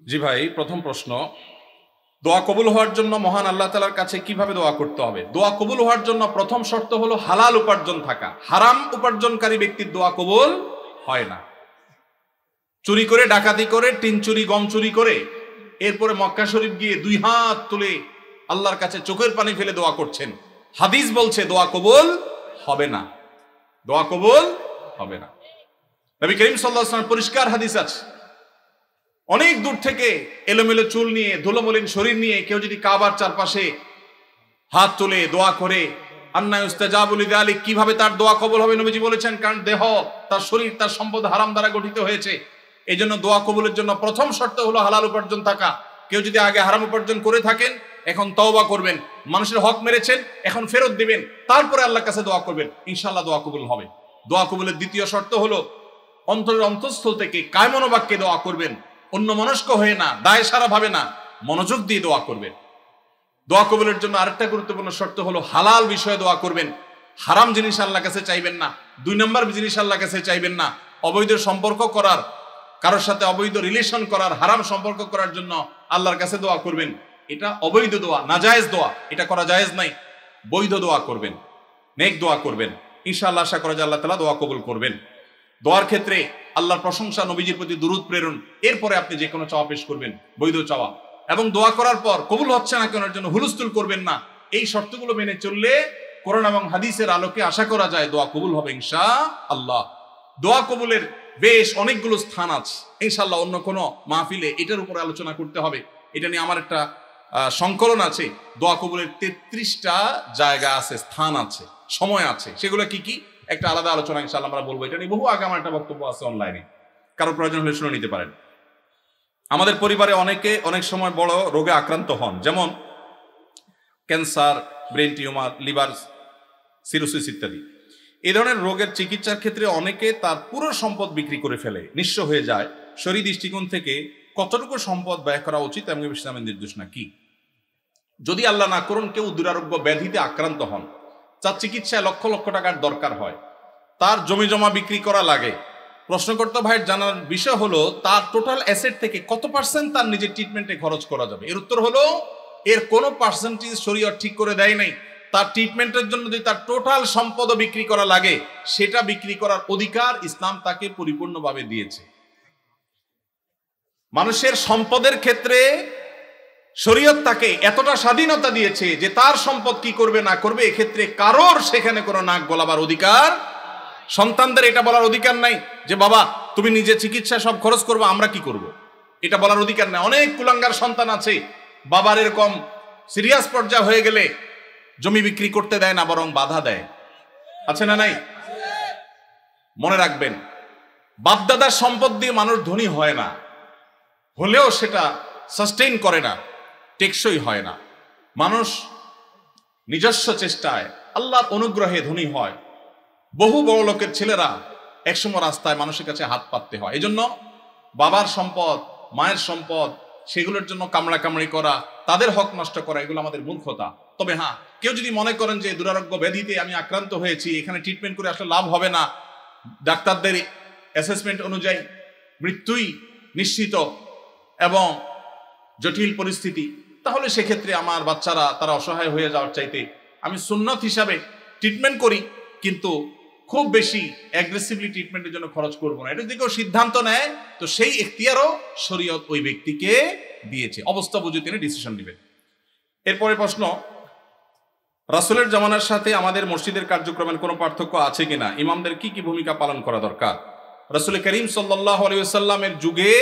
জি ভাই, প্রথম প্রশ্ন, দোয়া কবুল হওয়ার জন্য মহান আল্লাহ তাআলার কাছে কিভাবে দোয়া করতে হবে? দোয়া কবুল হওয়ার জন্য প্রথম শর্ত হলো হালাল উপার্জন থাকা। হারাম উপার্জনকারী ব্যক্তির দোয়া কবুল হয় না। চুরি করে, ডাকাতি করে, টিন চুরি, গম চুরি করে এরপরে মক্কা শরীফ গিয়ে দুই হাত তুলে আল্লাহর কাছে চোখের পানি ফেলে দোয়া করছেন, হাদিস বলছে দোয়া কবুল হবে না। দোয়া কবুল হবে না। নবী করিম সাল্লাল্লাহু আলাইহি ওয়াসাল্লাম পরিষ্কার হাদিস আছে, অনেক দূর থেকে এলোমেলো চুল নিয়ে, ধুলোমলিন শরীর নিয়ে কেউ যদি কাবার চারপাশে হাত তুলে দোয়া করে, আন্না ইউস্তাজাবু লিযালিক, কিভাবে তার দোয়া কবুল হবে? নবীজি বলেছেন, কারণ দেহ, তার শরীর, তার সম্পদ হারাম দ্বারা গঠিত হয়েছে। এই জন্য দোয়া কবুলের জন্য প্রথম শর্ত হলো হালাল উপার্জন থাকা। কেউ যদি আগে হারাম উপার্জন করে থাকেন, এখন তওবা করবেন, মানুষের হক মেরেছেন, এখন ফেরত দিবেন, তারপরে আল্লাহর কাছে দোয়া করবেন, ইনশাআল্লাহ দোয়া কবুল হবে। দোয়া কবুলের দ্বিতীয় শর্ত হলো অন্তরের অন্তঃস্থল থেকে কায়মনোবাক্যে দোয়া করবেন, অন্য মনস্ক হয়ে না, দায় সারা ভাবে না, মনোযোগ দিয়ে দোয়া করবেন। দোয়া কবুলের জন্য আরেকটা গুরুত্বপূর্ণ শর্ত হলো হালাল বিষয়ে দোয়া করবেন। হারাম জিনিস আল্লাহর কাছে চাইবেন না, দুই নম্বর জিনিস আল্লাহর কাছে চাইবেন না। অবৈধ সম্পর্ক করার, কারোর সাথে অবৈধ রিলেশন করার, হারাম সম্পর্ক করার জন্য আল্লাহর কাছে দোয়া করবেন, এটা অবৈধ দোয়া, নাজায়েজ দোয়া, এটা করা জায়েজ নাই। বৈধ দোয়া করবেন, নেক দোয়া করবেন, ইনশাআল্লাহ আশা করা যায় আল্লাহ তাআলা দোয়া কবুল করবেন। দোয়ার ক্ষেত্রে আল্লাহর প্রশংসা, নবীজির প্রতি দুরূদ প্রেরণ, এরপরে আপনি যে কোনো চাওয়া পেশ করবেন, বৈধ চাওয়া। এবং দোয়া করার পর কবুল হচ্ছে না কেন জন্য হুলস্থুল করবেন না। এই শর্তগুলো মেনে চললে কোরআন এবং হাদিসের আলোকে আশা করা যায় দোয়া কবুল হবে ইনশাআল্লাহ। দোয়া কবুলের বেশ অনেকগুলো স্থান আছে, ইনশাআল্লাহ অন্য কোনো মাহফিলে এটার উপরে আলোচনা করতে হবে। এটা নিয়ে আমার একটা সংকলন আছে। দোয়া কবুলের 33টা জায়গা আছে, স্থান আছে, সময় আছে। সেগুলো কি কি একটা আলাদা আলোচনা ইনশাআল্লাহ আমরা বলবো। এটা নিয়ে বহু আগে আমার একটা বক্তব্য আছে অনলাইনে, কারো প্রয়োজন হলে শুনে নিতে পারেন। আমাদের পরিবারে অনেকে অনেক সময় বড় রোগে আক্রান্ত হন, যেমন cancer, brain tumour, liver cirrhosis ইত্যাদি। এই ধরনের রোগের চিকিৎসার ক্ষেত্রে অনেকে তার পুরো সম্পদ বিক্রি করে ফেলে, নিঃস্ব হয়ে যায়। শরীর দৃষ্টিকোণ থেকে কতটুকু সম্পদ ব্যয় করা উচিত এবং ইসলামের নির্দেশনা কি? যদি আল্লাহ না করুন কেউ দুরারোগ্য ব্যাধিতে আক্রান্ত হন, যার চিকিৎসায় লক্ষ লক্ষ টাকার দরকার হয়, তার জমি জমা বিক্রি করা লাগে। প্রশ্নকর্তা ভাইয়ের জানার বিষয় হলো তার টোটাল অ্যাসেট থেকে কত পার্সেন্ট তার নিজের ট্রিটমেন্টে খরচ করা যাবে। এর উত্তর হলো এর কোনো পার্সেন্টেজ শরীয়ত ঠিক করে দেয় নাই। তার ট্রিটমেন্টের জন্য যদি তার টোটাল সম্পদও বিক্রি করা লাগে, সেটা বিক্রি করার অধিকার ইসলাম তাকে পরিপূর্ণভাবে দিয়েছে। মানুষের সম্পদের ক্ষেত্রে শরীয়ত তাকে এতটা স্বাধীনতা দিয়েছে যে তার সম্পদ কি করবে না করবে এক্ষেত্রে কারোর সেখানে কোনো নাক গলাবার অধিকার, সন্তানদের এটা বলার অধিকার নাই যে বাবা তুমি নিজে চিকিৎসা সব খরচ করবো, আমরা কি করব, এটা বলার অধিকার নাই। অনেক কুলাঙ্গার সন্তান আছে, বাবার এরকম সিরিয়াস পর্যায়ে হয়ে গেলে জমি বিক্রি করতে দেয় না, বরং বাধা দেয়। আছে না নাই? মনে রাখবেন, বাপদাদার সম্পদ দিয়ে মানুষ ধনী হয় না, হলেও সেটা সাস্টেইন করে না, টেকসই হয় না। মানুষ নিজস্ব চেষ্টায় আল্লাহর অনুগ্রহে ধনী হয়। বহু বড় লোকের ছেলেরা একসময় রাস্তায় মানুষের কাছে হাত পাততে হয়। এই জন্য বাবার সম্পদ, মায়ের সম্পদ, সেগুলোর জন্য কামড়াকামড়ি করা, তাদের হক নষ্ট করা, এগুলো আমাদের মূর্খতা। তবে হ্যাঁ, কেউ যদি মনে করেন যে দুরারোগ্য ব্যাধিতে আমি আক্রান্ত হয়েছি, এখানে ট্রিটমেন্ট করে আসলে লাভ হবে না, ডাক্তারদের অ্যাসেসমেন্ট অনুযায়ী মৃত্যুই নিশ্চিত এবং জটিল পরিস্থিতি, তাহলে সেক্ষেত্রে আমার বাচ্চারা তারা অসহায় হয়ে যাওয়ার চাইতে আমি সুন্নত হিসাবে ট্রিটমেন্ট করি, কিন্তু খুব বেশি অ্যাগ্রেসিভলি ট্রিটমেন্টের জন্য খরচ করবো না। এটা যদি কেউ সিদ্ধান্ত নেয় তো সেই এখতিয়ারও শরীয়ত ওই ব্যক্তিকে দিয়েছে, অবস্থা বুঝে তিনি ডিসিশন নেবেন। এরপরে প্রশ্ন, রাসূলের জামানার সাথে আমাদের মসজিদের কার্যক্রমের কোনো পার্থক্য আছে কিনা? ইমামদের কি কি ভূমিকা পালন করা দরকার? রাসূল করিম সাল্লাল্লাহু আলাইহি ওয়াসাল্লামের যুগে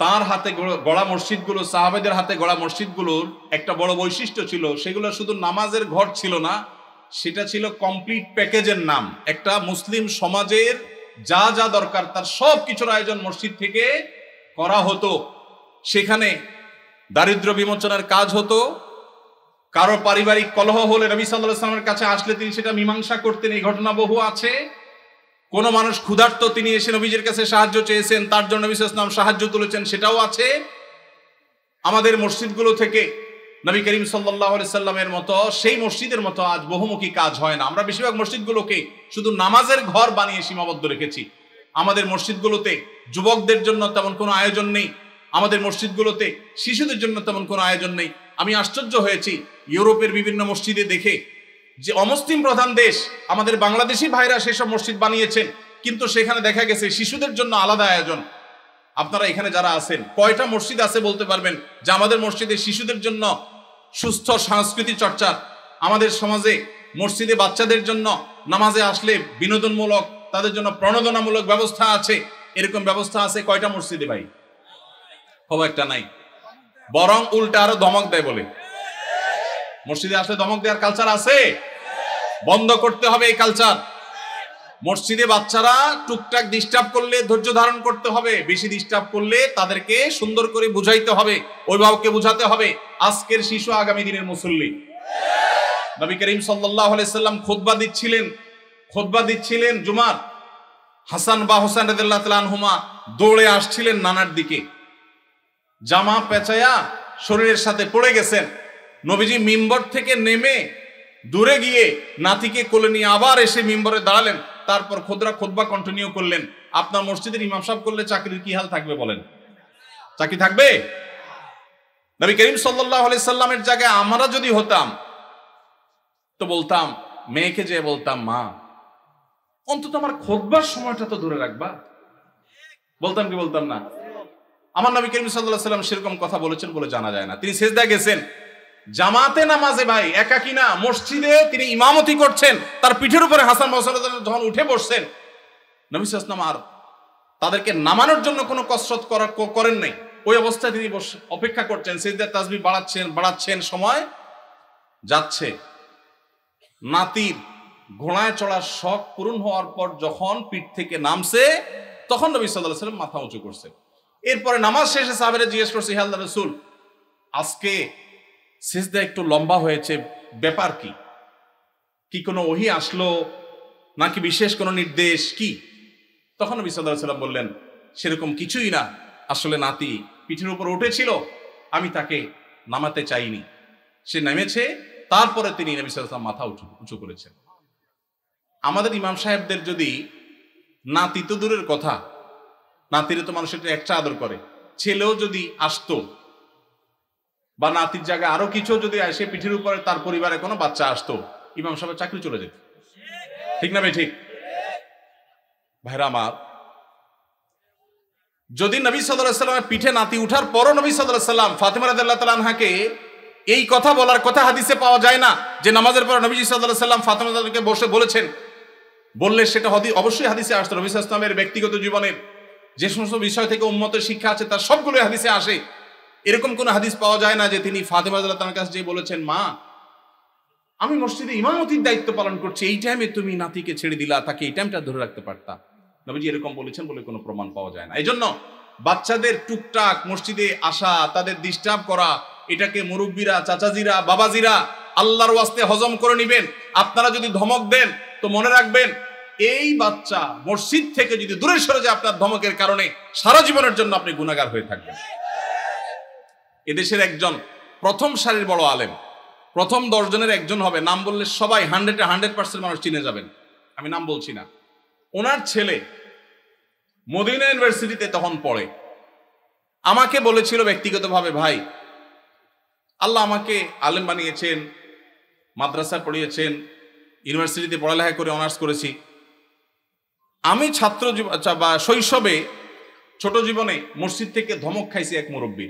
তার হাতে গড়া মসজিদগুলো, সাহাবাদের হাতে গড়া মসজিদগুলোর একটা বড় বৈশিষ্ট্য ছিল, সেগুলো শুধু নামাজের ঘর ছিল না, সেটা ছিল কমপ্লিট প্যাকেজের নাম। একটা মুসলিম সমাজের যা যা দরকার তার সব কিছুর আয়োজন মসজিদ থেকে করা হতো। সেখানে দারিদ্র্য বিমোচনের কাজ হতো, কারো পারিবারিক কলহ হলে নবী সাল্লাল্লাহু আলাইহি ওয়াসাল্লামের কাছে আসলে তিনি সেটা মীমাংসা করতেন, এই ঘটনা বহু আছে। কোন মানুষ ক্ষুধার্ত, তিনি এসে নবীজির কাছে সাহায্য চেয়েছেন, তার জন্য নবী সাল্লাল্লাহু আলাইহি ওয়াসাল্লাম সাহায্য তুলেছেন, সেটাও আছে। আমাদের মসজিদগুলো থেকে নবী করিম সাল্লাল্লাহু আলাইহি সাল্লামের মতো সেই মসজিদের মতো আজ বহুমুখী কাজ হয় না। আমরা বেশিরভাগ মসজিদগুলোকে শুধু নামাজের ঘর বানিয়ে সীমাবদ্ধ রেখেছি। আমাদের মসজিদগুলোতে যুবকদের জন্য তেমন কোনো আয়োজন নেই, আমাদের মসজিদগুলোতে শিশুদের জন্য তেমন কোনো আয়োজন নেই। আমি আশ্চর্য হয়েছি ইউরোপের বিভিন্ন মসজিদে দেখে যে অমুসলিম প্রধান দেশ, আমাদের বাংলাদেশি ভাইরা সেসব মসজিদ বানিয়েছেন, কিন্তু সেখানে দেখা গেছে শিশুদের জন্য আলাদা আয়োজন। আপনারা এখানে যারা আছেন কয়টা মসজিদ আছে বলতে পারবেন যে আমাদের মসজিদে শিশুদের জন্য সুস্থ সংস্কৃতি চর্চা, আমাদের সমাজে মসজিদে বাচ্চাদের জন্য নামাজে আসলে বিনোদনমূলক, তাদের জন্য প্রণোদনামূলক ব্যবস্থা আছে, এরকম ব্যবস্থা আছে কয়টা মসজিদে ভাই? খুব একটা নাই, বরং উল্টা আরো ধমক দেয় বলে। মসজিদে আসলে ধমক দেওয়ার কালচার আছে, বন্ধ করতে হবে এই কালচার। মসজিদে বাচ্চারা টুকটাক ডিস্টার্ব করলে ধৈর্য ধারণ করতে হবে, বেশি ডিস্টার্ব করলে তাদেরকে সুন্দর করে বুঝাইতে হবে, অভিভাবককে বুঝাতে হবে আজকের শিশু আগামী দিনের মুসল্লি। নবী করিম সাল্লাল্লাহু আলাইহি সাল্লাম খুতবা দিচ্ছিলেন জুমার। হাসান বা হোসেন রাদিয়াল্লাহু তাআলা আনহুমা দৌড়ে আসছিলেন নানার দিকে, জামা পেঁচায়া শরীরের সাথে পড়ে গেছেন। নবীজি মিম্বর থেকে নেমে দূরে গিয়ে নাতিকে কোলে নিয়ে আবার এসে মিম্বরে দাঁড়ালেন, তারপর খুতবা কন্টিনিউ করলেন। আপনার মসজিদের ইমাম সাহেব করলে চাকরির কি হাল থাকবে বলেন? চাকরি থাকবে? নবী করিম সাল্লাল্লাহু আলাইহি সাল্লামের জায়গায় আমরা যদি হতাম তো বলতাম, মেয়েকে যে বলতাম, মা অন্তত আমার খুতবার সময়টা তো ধরে রাখবা। বলতাম কি বলতাম না? আমার নবী করিম সাল্লাল্লাহু আলাইহি সাল্লাম সেরকম কথা বলেছেন বলে জানা যায় না। তিনি সিজদায় গেছেন জামাতে নামাজে, ভাই একাকী না, মসজিদে তিনি ইমামতি করছেন, তার পিঠের উপরে হাসান যখন উঠে বসছেন, নবী সাল্লাল্লাহু আলাইহি ওয়াসাল্লাম আর তাদেরকে নামানোর জন্য কোনো কসরত করেন নাই। ওই অবস্থায় তিনি অপেক্ষা করছেন, সিজদার তাসবিহ বাড়াচ্ছেন, সময় যাচ্ছে। নাতির ঘোড়ায় চড়ার শখ পূরণ হওয়ার পর যখন পিঠ থেকে নামছে, তখন নবী সাল্লাল্লাহু আলাইহি ওয়াসাল্লাম মাথা উঁচু করছে। এরপরে নামাজ শেষে সাহাবারা জিজ্ঞেস করছে, হে আল্লাহর রাসূল, আজকে সিজদা একটু লম্বা হয়েছে, ব্যাপার কি? কি কোনো ওহী আসলো নাকি বিশেষ কোনো নির্দেশ কি? তখন নবী সাল্লাল্লাহু আলাইহি ওয়াসাল্লাম বললেন, সেরকম কিছুই না, আসলে নাতি পিঠের উপর উঠেছিল, আমি তাকে নামাতে চাইনি, সে নেমেছে, তারপরে তিনি নবী সাল্লাল্লাহু আলাইহি ওয়াসাল্লাম মাথা উঁচু করেছেন। আমাদের ইমাম সাহেবদের যদি নাতি তো দূরের কথা, নাতিরে তো মানুষ একটা আদর করে, ছেলেও যদি আসতো বা নাতির জায়গায় আরো কিছু যদি আসে, পিঠের উপরে তার পরিবারে কোনো বাচ্চা আসতো, ইমাম সাহেবের চাকরি চলে যেত। ঠিক না ভাই? ঠিক ভাইরা আমার, যদি নবী সাল্লাল্লাহু আলাইহি ওয়াসাল্লামের পিঠে নাতি উঠার পরও নবী সাল্লাল্লাহু আলাইহি ওয়াসাল্লাম ফাতেমা রাদিয়াল্লাহু তাআলা আনহাকে এই কথা বলার কথা হাদিসে পাওয়া যায় না যে নামাজের পর নবী সাল্লাল্লাহু আলাইহি ওয়াসাল্লাম ফাতেমা রাদিয়াল্লাহু বসে বলেছেন, বললে সেটা অবশ্যই হাদিসে আসতো। নবী সাল্লাল্লাহু আলাইহি ওয়াসাল্লামের ব্যক্তিগত জীবনের যে সমস্ত বিষয় থেকে উম্মতের শিক্ষা আছে তার সবগুলোই হাদিসে আসে। এরকম কোন হাদিস পাওয়া যায় না যে তিনি ফাতেমা রাদিয়াল্লাহু তাআলার কাছে যে বলেছেন, মা আমি মসজিদে ইমামতির দায়িত্ব পালন করছি, এই টাইমে তুমি নাতিকে ছেড়ে দিলা, তাকে এই টাইমটা ধরে রাখতে পারতা। নবীজি এরকম বলেছেন বলে কোনো প্রমাণ পাওয়া যায় না। এই জন্য বাচ্চাদের টুকটাক মসজিদে আসা, তাদের ডিস্টার্ব করা, এটাকে মুরব্বীরা, চাচাজিরা, বাবাজিরা আল্লাহর ওয়াস্তে হজম করে নিবেন। আপনারা যদি ধমক দেন তো মনে রাখবেন, এই বাচ্চা মসজিদ থেকে যদি দূরে সরে যায় আপনার ধমকের কারণে, সারা জীবনের জন্য আপনি গুনাহগার হয়ে থাকবেন। এদেশের একজন প্রথম সারির বড় আলেম, প্রথম 10 জনের একজন হবে, নাম বললে সবাই 100% মানুষ চিনে যাবেন, আমি নাম বলছি না। ওনার ছেলে মদিনা ইউনিভার্সিটিতে তখন পড়ে, আমাকে বলেছিল ব্যক্তিগতভাবে, ভাই আল্লাহ আমাকে আলেম বানিয়েছেন, মাদ্রাসায় পড়িয়েছেন, ইউনিভার্সিটিতে পড়ালেখা করে অনার্স করেছি, আমি ছাত্র বা শৈশবে ছোট জীবনে মসজিদ থেকে ধমক খাইছি এক মুরব্বী,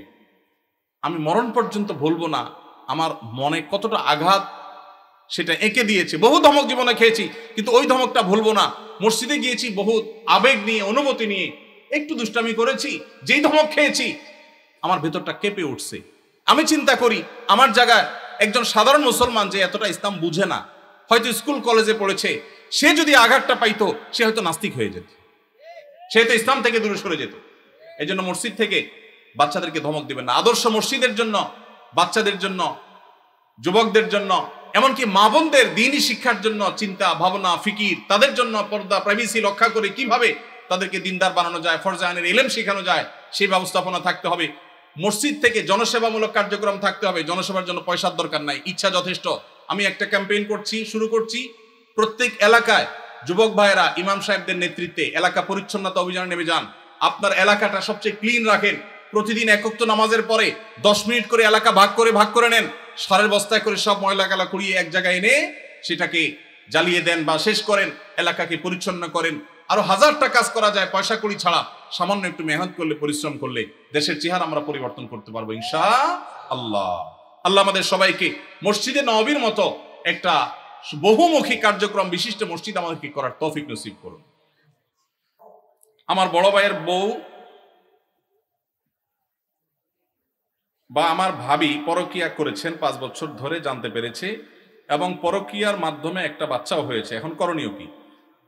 আমি মরণ পর্যন্ত ভুলবো না, আমার মনে কতটা আঘাত সেটা এঁকে দিয়েছে। বহু ধমক জীবনে খেয়েছি, কিন্তু ওই ধমকটা ভুলবো না। মসজিদে গিয়েছি বহুত আবেগ নিয়ে, অনুভূতি নিয়ে, একটু দুষ্টামি করেছি, যেই ধমক খেয়েছি আমার ভেতরটা কেঁপে উঠছে। আমি চিন্তা করি, আমার জায়গায় একজন সাধারণ মুসলমান যে এতটা ইসলাম বুঝে না, হয়তো স্কুল কলেজে পড়েছে, সে যদি আঘাতটা পাইতো সে হয়তো নাস্তিক হয়ে যেত, সে হয়তো ইসলাম থেকে দূরে সরে যেত। এই জন্য মসজিদ থেকে বাচ্চাদেরকে ধমক দিবেন না। আদর্শ মসজিদের জন্য, বাচ্চাদের জন্য, যুবকদের জন্য, এমনকি মা বোনদের দ্বীনি শিক্ষার জন্য চিন্তা ভাবনা, ফিকির, তাদের জন্য পর্দা, প্রাইভেসি রক্ষা করে কিভাবে তাদেরকে দিনদার বানানো যায়, ফরজে আইনের ইলম শেখানো যায়, সেই ব্যবস্থাপনা থাকতে হবে। মসজিদ থেকে জনসেবামূলক কার্যক্রম থাকতে হবে। জনসেবার জন্য পয়সার দরকার নাই, ইচ্ছা যথেষ্ট। আমি একটা ক্যাম্পেইন শুরু করছি, প্রত্যেক এলাকায় যুবক ভাইয়েরা ইমাম সাহেবদের নেতৃত্বে এলাকা পরিচ্ছন্নতা অভিযানে নেমে যান। আপনার এলাকাটা সবচেয়ে ক্লিন রাখেন, প্রতিদিন একক তো নামাজের পরে 10 মিনিট করে এলাকা ভাগ করে নেন, সারের বস্তায় করে সব ময়লা কালা কুড়িয়ে এক জায়গায় এনে সেটাকে জ্বালিয়ে দেন বা শেষ করেন, এলাকাকে পরিচ্ছন্ন করেন। আরো হাজারটা কাজ করা যায় পয়সা কড়ি ছাড়া, সামান্য একটু মেহনত করলে, পরিশ্রম করলে দেশের চেহারা আমরা পরিবর্তন করতে পারবো ইনশাআল্লাহ। আল্লাহ আমাদের সবাইকে মসজিদে নববীর মতো একটা বহুমুখী কার্যক্রম বিশিষ্ট মসজিদ আমাদেরকে করার তৌফিক নসিব করুন। আমার বড় ভাইয়ের বউ বা আমার ভাবি পরকিয়া করেছেন 5 বছর ধরে জানতে পেরেছে, এবং পরকিয়ার মাধ্যমে একটা বাচ্চাও হয়েছে। এখন করণীয় কি?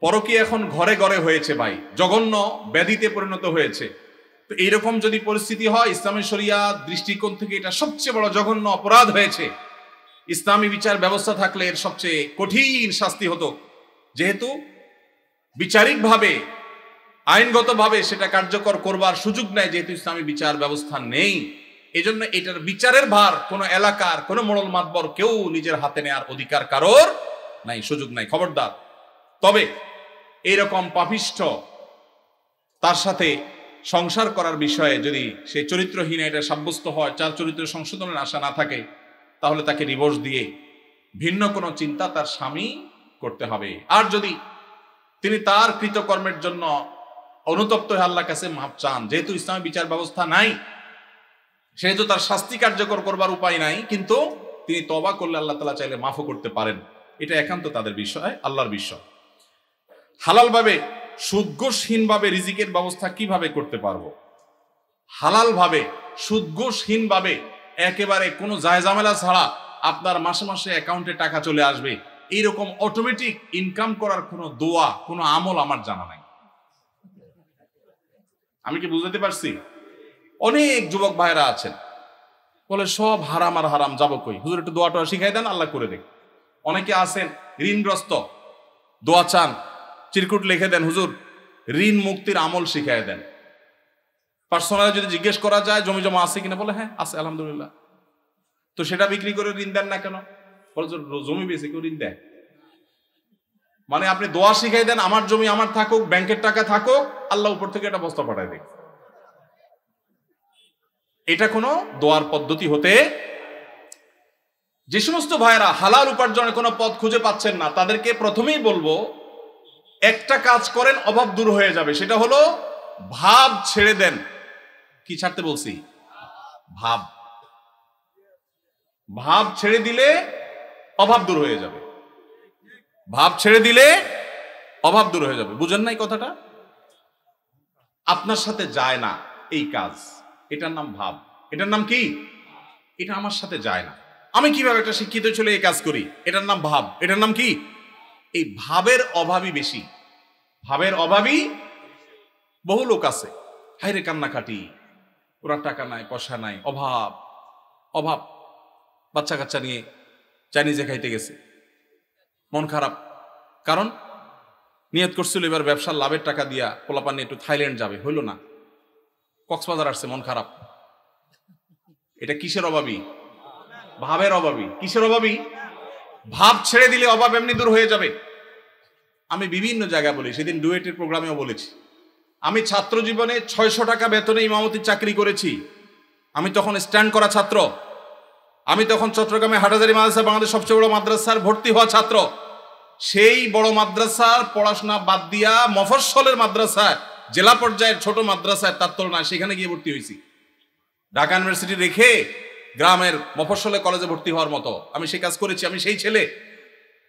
পরকিয়া এখন ঘরে ঘরে হয়েছে ভাই, জঘন্য ব্যাধিতে পরিণত হয়েছে। তো এইরকম যদি পরিস্থিতি হয়, ইসলামী শরিয়া দৃষ্টিকোণ থেকে এটা সবচেয়ে বড় জঘন্য অপরাধ হয়েছে। ইসলামী বিচার ব্যবস্থা থাকলে এর সবচেয়ে কঠিন শাস্তি হতো। যেহেতু বিচারিকভাবে, আইনগতভাবে সেটা কার্যকর করবার সুযোগ নেই, যেহেতু ইসলামী বিচার ব্যবস্থা নেই, এজন্য এটার বিচারের ভার কোনো এলাকার কোনো মোড়ল মাতবর কেউ নিজের হাতে নেওয়ার অধিকার কারোর নাই, সুযোগ নাই, খবরদার। তবে এইরকম পাপিষ্ঠ তার সাথে সংসার করার বিষয়ে যদি সে চরিত্রহীন এটা সাব্যস্ত হয়, চার চরিত্র সংশোধনের আশা না থাকে, তাহলে তাকে ডিভোর্স দিয়ে ভিন্ন কোনো চিন্তা তার স্বামী করতে হবে। আর যদি তিনি তার কৃতকর্মের জন্য অনুতপ্ত হয়ে আল্লাহর কাছে মাপ চান, যেহেতু ইসলামী বিচার ব্যবস্থা নাই, সেহেতু তার শাস্তি কার্যকর করবার উপায় নাই, কিন্তু তিনি তওবা করলে আল্লাহ তাআলা চাইলে মাফও করতে পারেন। এটা একান্ত তাদের বিষয়, আল্লাহর বিষয়। হালালভাবে সুদঘোষহীনভাবে রিজিকের ব্যবস্থা কিভাবে করতে পারবো? হালালভাবে সুদঘোষহীনভাবে একেবারে কোনো জায়জামেলা ছাড়া আপনার মাসে মাসে অ্যাকাউন্টে টাকা চলে আসবে, এইরকম অটোমেটিক ইনকাম করার কোনো দোয়া, কোনো আমল আমার জানা নাই। আমি কি বুঝতে পারছি? অনেক যুবক ভাইরা আছেন বলে সব হারাম আর হারাম, যাবো কই? হুজুর একটু দোয়াটা শিখাই দেন, আল্লাহ করে দেখ। অনেকে আছেন ঋণগ্রস্ত, দোয়া চান, চিরকুট লিখে দেন, হুজুর ঋণ মুক্তির আমল শিখাই দেন। পার্সোনালি যদি জিজ্ঞেস করা যায় জমি জমা আছে কিনা, বলে হ্যাঁ আছে আলহামদুলিল্লাহ। তো সেটা বিক্রি করে ঋণ দেন না কেন? বলে জমি বেশি কেউ ঋণ দেয়? মানে আপনি দোয়া শিখাই দেন, আমার জমি আমার থাকুক, ব্যাংকের টাকা থাকুক, আল্লাহ উপর থেকে একটা বস্তা পাঠায় দেখ। এটা কোনো দোয়ার পদ্ধতি হতে, যে সমস্ত ভাইয়েরা হালাল উপার্জনের কোনো পথ খুঁজে পাচ্ছেন না, তাদেরকে প্রথমেই বলবো একটা কাজ করেন, অভাব দূর হয়ে যাবে। সেটা হলো ভাব ছেড়ে দেন। কি ছাড়তে বলছি? ভাব। ভাব ছেড়ে দিলে অভাব দূর হয়ে যাবে। ভাব ছেড়ে দিলে অভাব দূর হয়ে যাবে। বুঝেন নাই কথাটা? আপনার সাথে যায় না এই কাজ, এটার নাম ভাব। এটার নাম কি? এটা আমার সাথে যায় না, আমি কিভাবে একটা শিক্ষিত ছেলে এই কাজ করি, এটার নাম ভাব। এটার নাম কি? এই ভাবের অভাবই বেশি। ভাবের অভাবই বহু লোক আছে, হাইরে কান্নাকাটি, ওরা টাকা নাই, পয়সা নাই, অভাব অভাব। বাচ্চা কাচ্চা নিয়ে চাইনিজে খাইতে গেছে, মন খারাপ। কারণ নিয়ত করছিল এবার ব্যবসার লাভের টাকা দিয়া পোলাপান একটু থাইল্যান্ড যাবে, হইল না, কক্সবাজার আসছে, মন খারাপ। এটা কিসের অভাবী? ভাবের অভাবী। কিসের অভাবী? ভাব ছেড়ে দিলে অভাব এমনি দূর হয়ে যাবে। আমি বিভিন্ন জায়গায় বলি, সেদিন ডুয়েটের প্রোগ্রামেও বলেছি, আমি ছাত্র জীবনে 600 টাকা বেতনে ইমামতির চাকরি করেছি। আমি তখন স্ট্যান্ড করা ছাত্র। আমি তখন চট্টগ্রামে হাটহাজারী মাদ্রাসা, বাংলাদেশ সবচেয়ে বড় মাদ্রাসার ভর্তি হওয়া ছাত্র। সেই বড় মাদ্রাসার পড়াশোনা বাদ দিয়া মফস্বলের মাদ্রাসায়, জেলা পর্যায়ের ছোট মাদ্রাসায়, তার তুলনায় সেখানে গিয়ে ভর্তি হয়েছি। ঢাকা ইউনিভার্সিটি রেখে গ্রামের মফস্বলে কলেজে ভর্তি হওয়ার মতো আমি সেই কাজ করেছি। আমি সেই ছেলে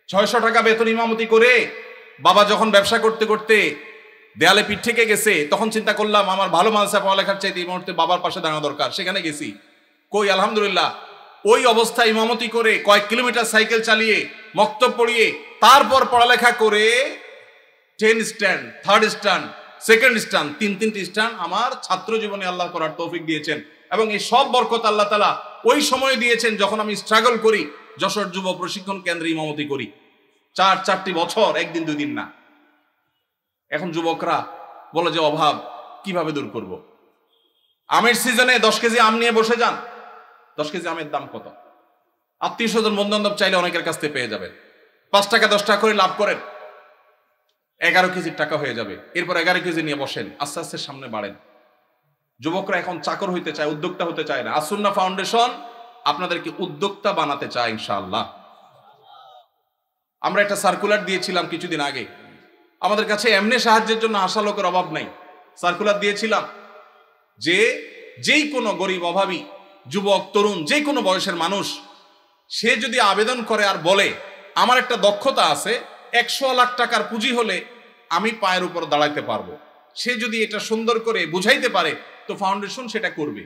600 টাকা বেতন ইমামতি করে, বাবা যখন ব্যবসা করতে করতে দেয়ালে পিঠ থেকে গেছে, তখন চিন্তা করলাম আমার ভালো মাদ্রাসা পড়ালেখার চাইতে এই মুহূর্তে বাবার পাশে দাঁড়ানো দরকার। সেখানে গেছি, কই আলহামদুলিল্লাহ ওই অবস্থায় ইমামতি করে কয়েক কিলোমিটার সাইকেল চালিয়ে মক্তব পড়িয়ে তারপর পড়ালেখা করে 10 stand, 3rd stand, 2nd stand, 3টি স্ট্যান্ড আমার ছাত্র জীবনে আল্লাহ করার তৌফিক দিয়েছেন। এবং এই সব বরকত আল্লাহ তাআলা ওই সময় দিয়েছেন যখন আমি স্ট্রাগল করি, যশোর যুব প্রশিক্ষণ কেন্দ্রে ইমামতি করি। 4টি বছর, একদিন দুই দিন না। এখন যুবকরা বলে যে অভাব কিভাবে দূর করব? আমের সিজনে 10 কেজি আম নিয়ে বসে যান। 10 কেজি আমের দাম কত? আত্মীয় স্বজন বন্ধু বান্ধব চাইলে অনেকের কাছ থেকে পেয়ে যাবেন। 5 টাকা 10 টাকা করে লাভ করেন, 11 কেজির টাকা হয়ে যাবে। এরপর 11 কেজি নিয়ে বসেন, আস্তে আস্তে সামনে বাড়েন। যুবকরা এখন চাকর হইতে চায়, উদ্যোক্তা হতে চায় না। আসুন্নাহ ফাউন্ডেশন আপনাদেরকে উদ্যোক্তা বানাতে চায় ইনশাআল্লাহ। আমরা একটা সার্কুলার দিয়েছিলাম কিছুদিন আগে, আমাদের কাছে এমনি সাহায্যের জন্য আসা লোকের অভাব নাই। সার্কুলার দিয়েছিলাম যে যেই কোনো গরিব অভাবী যুবক তরুণ যে কোনো বয়সের মানুষ সে যদি আবেদন করে আর বলে আমার একটা দক্ষতা আছে, 100 লাখ টাকার পুঁজি হলে আমি পায়ের উপর দাঁড়াইতে পারবো, সে যদি এটা সুন্দর করে বুঝাইতে পারে তো ফাউন্ডেশন সেটা করবে।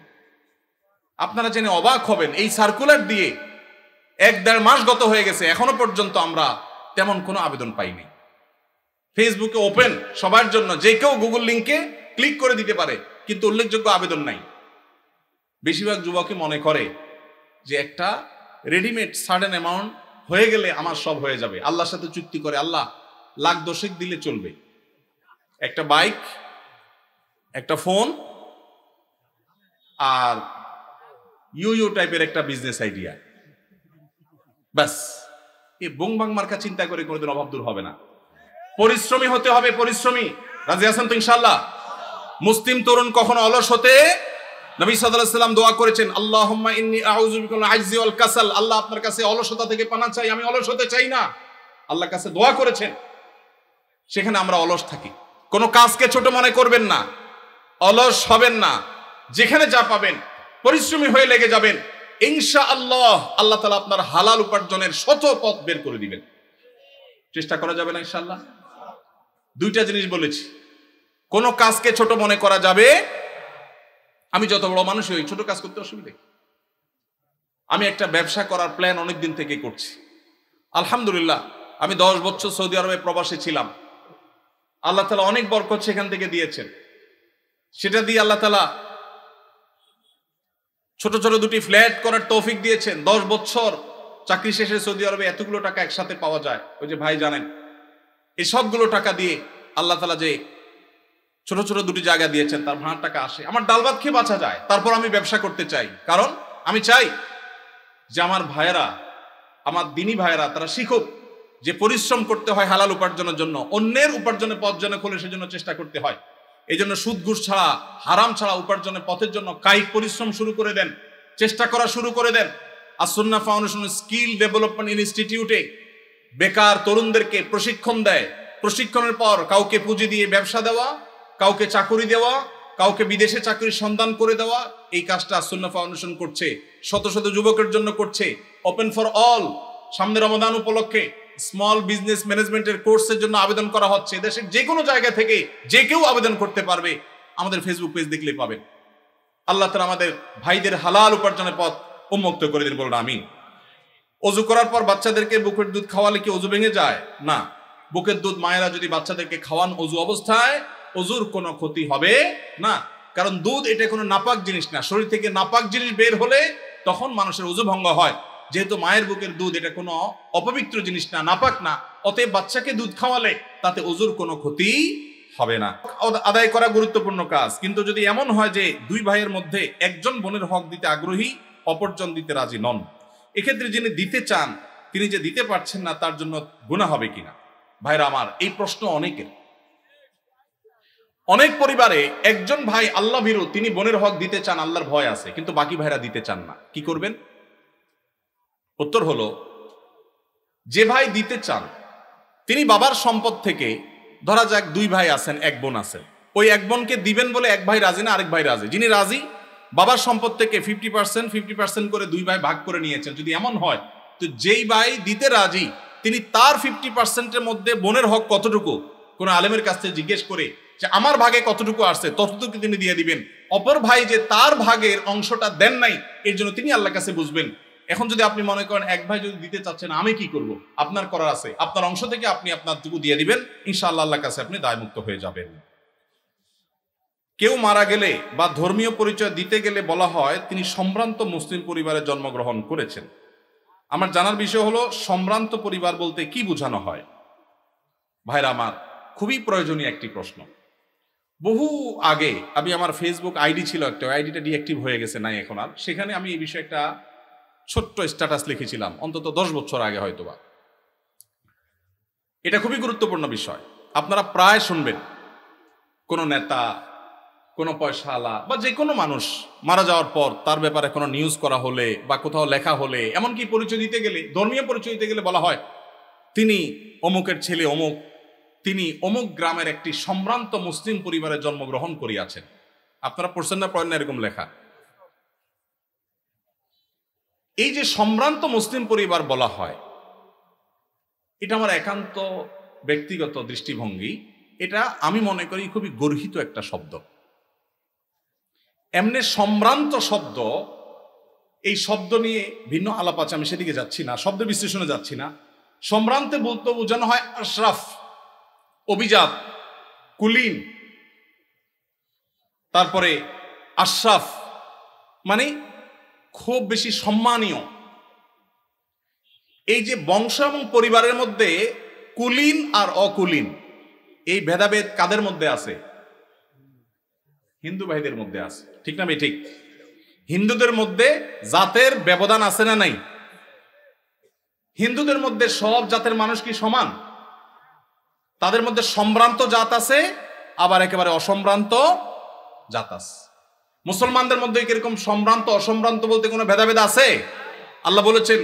আপনারা জেনে অবাক হবেন, এই সার্কুলার দিয়ে 1-1.5 মাস গত হয়ে গেছে, এখনো পর্যন্ত আমরা তেমন কোনো আবেদন পাইনি। ফেসবুকে ওপেন সবার জন্য, যে কেউ গুগল লিংকে ক্লিক করে দিতে পারে, কিন্তু উল্লেখযোগ্য আবেদন নাই। বেশিরভাগ যুবকই মনে করে যে একটা রেডিমেড সার্টেন অ্যামাউন্ট হয়ে গেলে আমার সব হয়ে যাবে। আল্লাহর সাথে চুক্তি করে, আল্লাহ লাখ দশেক দিলে চলবে, একটা বাইক, একটা ফোন আর ইউ টাইপের একটা বিজনেস আইডিয়া, ব্যাস। এই বংবাং মার্কা চিন্তা করে কোনোদিন অভাব দূর হবে না। পরিশ্রমী হতে হবে, পরিশ্রমী। রাজি আছেন তো ইনশাআল্লাহ? মুসলিম তরুণ কখনো অলস হতে, নবী সাল্লাল্লাহু আলাইহি ওয়াসাল্লাম দোয়া করেছেন, আল্লাহুম্মা ইন্নী আউযু বিকা মিনাল আজজি ওয়াল কাসাল, আল্লাহ আপনার কাছে অলসতা থেকে পানা চাই, আমি অলস হতে চাই না। আল্লাহর কাছে দোয়া করেছেন, সেখানে আমরা অলস থাকি। কোনো কাজকে ছোট মনে করবেন না, অলস হবেন না, যেখানে যা পাবেন পরিশ্রমী হয়ে লেগে যাবেন, ইনশাআল্লাহ আল্লাহ তাআলা আপনার হালাল উপার্জনের শত পথ বের করে দিবেন। চেষ্টা করা যাবে না ইনশাআল্লাহ? দুইটা জিনিস বলেছি, কোনো কাজকে ছোট মনে করা যাবে। আমি যত বড় মানুষ হই, ছোট কাজ করতে অসুবিধা। আমি একটা ব্যবসা করার প্ল্যান অনেকদিন থেকে করছি। আলহামদুলিল্লাহ, আমি 10 বছর সৌদি আরবে প্রবাসী ছিলাম। আল্লাহ তাআলা অনেক বরকত সেখান থেকে দিয়েছেন। সেটা দিয়ে আল্লাহ তাআলা ছোট ছোট 2টি ফ্ল্যাট করার তৌফিক দিয়েছেন। 10 বছর চাকরি শেষে সৌদি আরবে এতগুলো টাকা একসাথে পাওয়া যায়, ওই যে ভাই জানেন, এই সবগুলো টাকা দিয়ে আল্লাহ তাআলা যে ছোট ছোট 2টি জায়গা দিয়েছেন, তার ভাড়ার টাকা আসে, আমার ডাল ভাত খেয়ে বাঁচা যায়। তারপর আমি ব্যবসা করতে চাই, কারণ আমি চাই যে আমার ভাইয়েরা, আমার দিনী ভাইয়েরা, তারা শিখুক যে পরিশ্রম করতে হয় হালাল উপার্জনের জন্য। অন্যের উপার্জনের পথ যেন খুলে সেজন্য চেষ্টা করতে হয়। এই জন্য সুদ ঘুষ ছাড়া, হারাম ছাড়া উপার্জনের পথের জন্য কায়িক পরিশ্রম শুরু করে দেন, চেষ্টা করা শুরু করে দেন। আসুন্নাহ ফাউন্ডেশন স্কিল ডেভেলপমেন্ট ইনস্টিটিউটে বেকার তরুণদেরকে প্রশিক্ষণ দেয়। প্রশিক্ষণের পর কাউকে পুঁজি দিয়ে ব্যবসা দেওয়া, কাউকে চাকরি দেওয়া, কাউকে বিদেশে চাকরির সন্ধান করে দেওয়া, এই কাজটা আসুন্নাহ ফাউন্ডেশন করছে, শত শত যুবকের জন্য করছে। ওপেন ফর অল, সামনে রমাদান উপলক্ষে স্মল বিজনেস ম্যানেজমেন্টের কোর্সের জন্য আবেদন করা হচ্ছে। দেশের যে কোনো জায়গা থেকে যে কেউ আবেদন করতে পারবে, আমাদের ফেসবুক পেজ দেখলে পাবেন। আল্লাহ তাআলা আমাদের ভাইদের হালাল উপার্জনের পথ উন্মুক্ত করে দিন, বলুন আমিন। ওযু করার পর বাচ্চাদেরকে বুকের দুধ খাওয়ালে কি ওযু ভেঙে যায়? না। বুকের দুধ মায়েরা যদি বাচ্চাদেরকে খাওয়ান ওযু অবস্থায়, ওযুর কোনো ক্ষতি হবে না, কারণ দুধ এটা কোনো নাপাক জিনিস না। শরীর থেকে নাপাক জিনিস বের হলে তখন মানুষের ওযু ভঙ্গ হয়। যেহেতু মায়ের বুকের দুধ এটা কোনো অপবিত্র জিনিস না, নাপাক না, অতএব বাচ্চাকে দুধ খাওয়ালে তাতে ওযুর কোনো ক্ষতি হবে না। আদায় করা গুরুত্বপূর্ণ কাজ, কিন্তু যদি এমন হয় যে 2 ভাইয়ের মধ্যে একজন বোনের হক দিতে আগ্রহী, অপরজন দিতে রাজি নন, এক্ষেত্রে যিনি দিতে চান তিনি যে দিতে পারছেন না, তার জন্য গুনাহ হবে কিনা? ভাইরা আমার, এই প্রশ্ন অনেকের। অনেক পরিবারে একজন ভাই আল্লাহ ভীরু, তিনি বোনের হক দিতে চান, আল্লাহর ভয় আছে, কিন্তু বাকি ভাইরা দিতে চান না। কি করবেন? উত্তর হলো, যে ভাই দিতে চান তিনি বাবার সম্পদ থেকে, ধরা যাক 2 ভাই আছেন, 1 বোন আছেন, ওই 1 বোনকে দিবেন বলে 1 ভাই রাজি না, আরেক ভাই রাজি। যিনি রাজি, বাবার সম্পদ থেকে 50% করে 2 ভাই ভাগ করে নিয়েছেন। যদি এমন হয়, তো যেই ভাই দিতে রাজি তিনি তার 50%-এর মধ্যে বোনের হক কতটুকু, কোন আলেমের কাছ থেকে জিজ্ঞেস করে যে আমার ভাগে কতটুকু আসছে, ততটুকু তিনি দিয়ে দিবেন। অপর ভাই যে তার ভাগের অংশটা দেন নাই, এর জন্য তিনি আল্লাহর কাছে বুঝবেন। এখন যদি আপনি মনে করেন 1 ভাই যদি দিতে চাচ্ছেন, আমি কি করব? আপনার করার আছে, আপনার অংশ থেকে আপনি আপনারটুকু দিয়ে দিবেন, ইনশাআল্লাহ আল্লাহর কাছে আপনি দায়মুক্ত হয়ে যাবেন। কেউ মারা গেলে বা ধর্মীয় পরিচয় দিতে গেলে বলা হয় তিনি সম্ভ্রান্ত মুসলিম পরিবারে জন্মগ্রহণ করেছেন। আমার জানার বিষয় হলো, সম্ভ্রান্ত পরিবার বলতে কি বোঝানো হয়? ভাইরা আমার, খুবই প্রয়োজনীয় একটি প্রশ্ন। বহু আগে আমি, আমার ফেসবুক আইডি ছিল একটা, আইডিটা ডিঅ্যাক্টিভ হয়ে গেছে, নাই এখন আর। সেখানে আমি এই বিষয়ে একটা ছোট্ট স্ট্যাটাস লিখেছিলাম, অন্তত 10 বছর আগে হয়তোবা। এটা খুবই গুরুত্বপূর্ণ বিষয়। আপনারা প্রায় শুনবেন কোন নেতা, কোনো পয়সাওয়ালা বা যে কোনো মানুষ মারা যাওয়ার পর তার ব্যাপারে কোনো নিউজ করা হলে বা কোথাও লেখা হলে, এমনকি পরিচয় দিতে গেলে, ধর্মীয় পরিচয় দিতে গেলে বলা হয় তিনি অমুকের ছেলে অমুক, তিনি অমুক গ্রামের একটি সম্ভ্রান্ত মুসলিম পরিবারে জন্মগ্রহণ করিয়াছেন। আপনারা পড়ছেন না, পড়েন না এরকম লেখা? এই যে সম্ভ্রান্ত মুসলিম পরিবার বলা হয়, এটা আমার একান্ত ব্যক্তিগত দৃষ্টিভঙ্গি। এটা আমি মনে করি খুবই গর্হিত একটা শব্দ। এমনি সম্ভ্রান্ত শব্দ, এই শব্দ নিয়ে ভিন্ন আলাপ আছে, আমি সেদিকে যাচ্ছি না, শব্দ বিশ্লেষণে যাচ্ছি না। সম্ভ্রান্তে বলতে বোঝানো হয় আশরাফ, অভিজাত, কুলীন, তারপরে আশরাফ মানে খুব বেশি সম্মানীয়। এই যে বংশ এবং পরিবারের মধ্যে কুলীন আর অকুলীন, এই ভেদাভেদ কাদের মধ্যে আছে? হিন্দু ভাইদের মধ্যে আছে, ঠিক না ভাই? ঠিক। হিন্দুদের মধ্যে জাতের ব্যবধান আছে না নাই? হিন্দুদের মধ্যে সব জাতের মানুষ কি সমান? তাদের মধ্যে সম্ভ্রান্ত জাত আছে, আবার একেবারে অসম্ভ্রান্ত জাত আছে। মুসলমানদের মধ্যে কিরকম সম্ভ্রান্ত অসম্ভ্রান্ত বলতে কোনো ভেদাভেদ আছে? আল্লাহ বলেছেন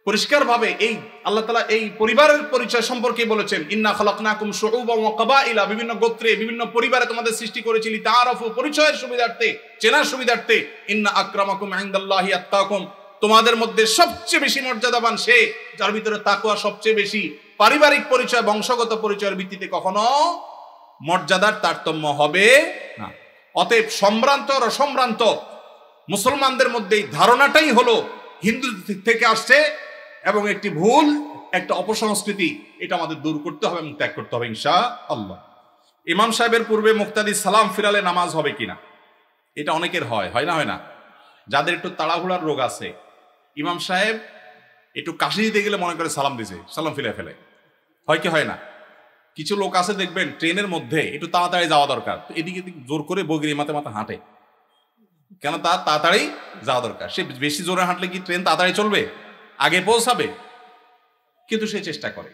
পরিষ্কার ভাবে, এই আল্লাহ তাআলা এই পরিবারের পরিচয় সম্পর্কে বলেছেন, ইন্না খালাকনাকুম শুউবান ওয়া কাবাইলা, বিভিন্ন গোত্রে বিভিন্ন পরিবারে তোমাদের সৃষ্টি করেছি, লিতাআরাফু, পরিচয়ের সুবিধার্থে, চেনার সুবিধার্থে। ইন্না আকরামাকুম ইনদাল্লাহি আত্তাকুম, তোমাদের মধ্যে সবচেয়ে বেশি মর্যাদাবান সে যার ভিতরে তাকওয়া সবচেয়ে বেশি। পারিবারিক পরিচয়, বংশগত পরিচয়ের ভিত্তিতে কখনো মর্যাদার তারতম্য হবে না। অতএব সম্ভ্রান্ত আর অসম্ভ্রান্ত মুসলমানদের মধ্যে এই ধারণাটাই হলো হিন্দু থেকে আসছে এবং একটি ভুল, একটা অপসংস্কৃতি। এটা আমাদের দূর করতে হবে এবং ত্যাগ করতে হবে ইনশাআল্লাহ। ইমাম সাহেবের পূর্বে মুক্তাদি সালাম ফিরালে নামাজ হবে কিনা? এটা অনেকের হয়, হয় না? হয় না? যাদের একটু তাড়াহুড়ার রোগ আছে, ইমাম সাহেব একটু কাশি দিতে গেলে মনে করে সালাম দিছে, সালাম ফিরে ফেলে, হয় কি হয় না? কিছু লোক আছে দেখবেন ট্রেনের মধ্যে একটু তাড়াতাড়ি যাওয়া দরকার, তো এদিকে জোর করে বগির মাথা মাথা হাঁটে, কেন? তার তাড়াতাড়ি যাওয়া দরকার। সে বেশি জোরে হাঁটলে কি ট্রেন তাড়াতাড়ি চলবে? আগে পৌঁছাবে? কিন্তু সে চেষ্টা করে।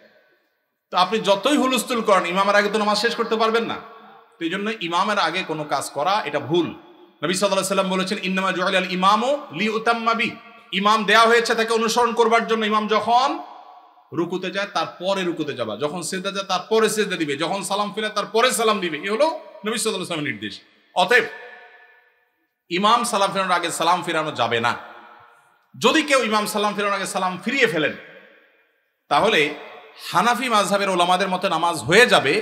তো আপনি যতই হুলস্থুল করেন, ইমামের আগে তো নামাজ শেষ করতে পারবেন না। তো এই জন্য ইমামের আগে কোনো কাজ করা এটা ভুল। নবী সাল্লাল্লাহু আলাইহি ওয়াসাল্লাম বলেছেন, ইন্নামা জুইলাল ইমামু লিউতাম্মা বি, ইমাম দেয়া হয়েছে তাকে অনুসরণ করবার জন্য। ইমাম যখন রুকুতে যায় তারপরে রুকুতে যাবা, যখন সিজদা যায় তারপরে সিজদা দিবে, যখন সালাম ফিরে তারপরে সালাম দিবে। এই হলো নবী সাল্লাল্লাহু আলাইহি ওয়াসাল্লামের নির্দেশ। অতএব ইমাম সালাম ফেরানোর আগে সালাম ফিরানো যাবে না। যদি কেউ ইমাম সালাম ফেরানোর আগে সালাম ফিরিয়ে ফেলেন, তাহলে হানাফি মাযহাবের ওলামাদের মতে নামাজ হয়ে যাবে,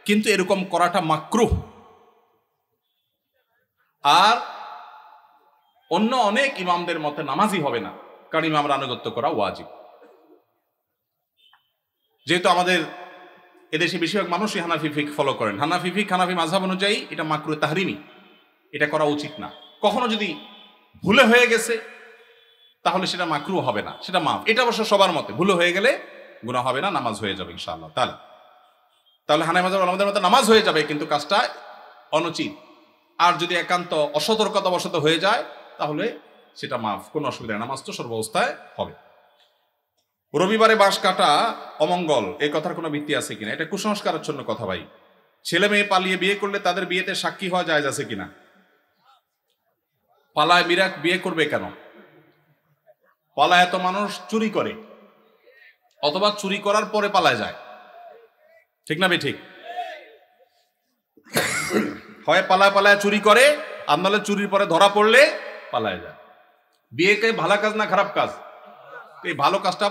কিন্তু এরকম করাটা মাকরুহ। আর অন্য অনেক ইমামদের মতে নামাজই হবে না, কারণ ইমামরা আনুগত্য করা ওয়াজিব। যেহেতু আমাদের এদেশে বেশিরভাগ মানুষই হানাফি ফিকহ ফলো করেন, হানাফি ফিকহ, হানাফি মাযহাব অনুযায়ী এটা মাকরুহ তাহরিমি, এটা করা উচিত না। কখনো যদি ভুলে হয়ে গেছে তাহলে সেটা মাকরুহ হবে না, সেটা মাফ। এটা অবশ্য সবার মতে, ভুলে হয়ে গেলে গুনাহ হবে না, নামাজ হয়ে যাবে ইনশাআল্লাহ তাআলা। তাহলে হানাফি মাযহাব আমাদের মতে নামাজ হয়ে যাবে, কিন্তু কাজটা অনুচিত। আর যদি একান্ত অসতর্কতাবশত হয়ে যায় তাহলে সেটা মাফ, কোনো অসুবিধা নেই, নামাজ তো সর্বাবস্থায় হবে। রবিবারে বাঁশ কাটা অমঙ্গল, এই কথার কোনো ভিত্তি আছে কিনা? এটা কুসংস্কারাচ্ছন্ন কথা ভাই। ছেলে মেয়ে পালিয়ে বিয়ে করলে তাদের বিয়েতে সাক্ষী হওয়া জায়েজ আছে কিনা? পালায় বিরাট বিয়ে করবে কেন? পালায় এত মানুষ চুরি করে, অথবা চুরি করার পরে পালায় যায়, ঠিক না ভাই? ঠিক। হয় পালায় পালায় চুরি করে, আর নাহলে চুরির পরে ধরা পড়লে পালায় যায়। বিয়েকে ভালো কাজ না খারাপ কাজ? এই ভালো কাজটা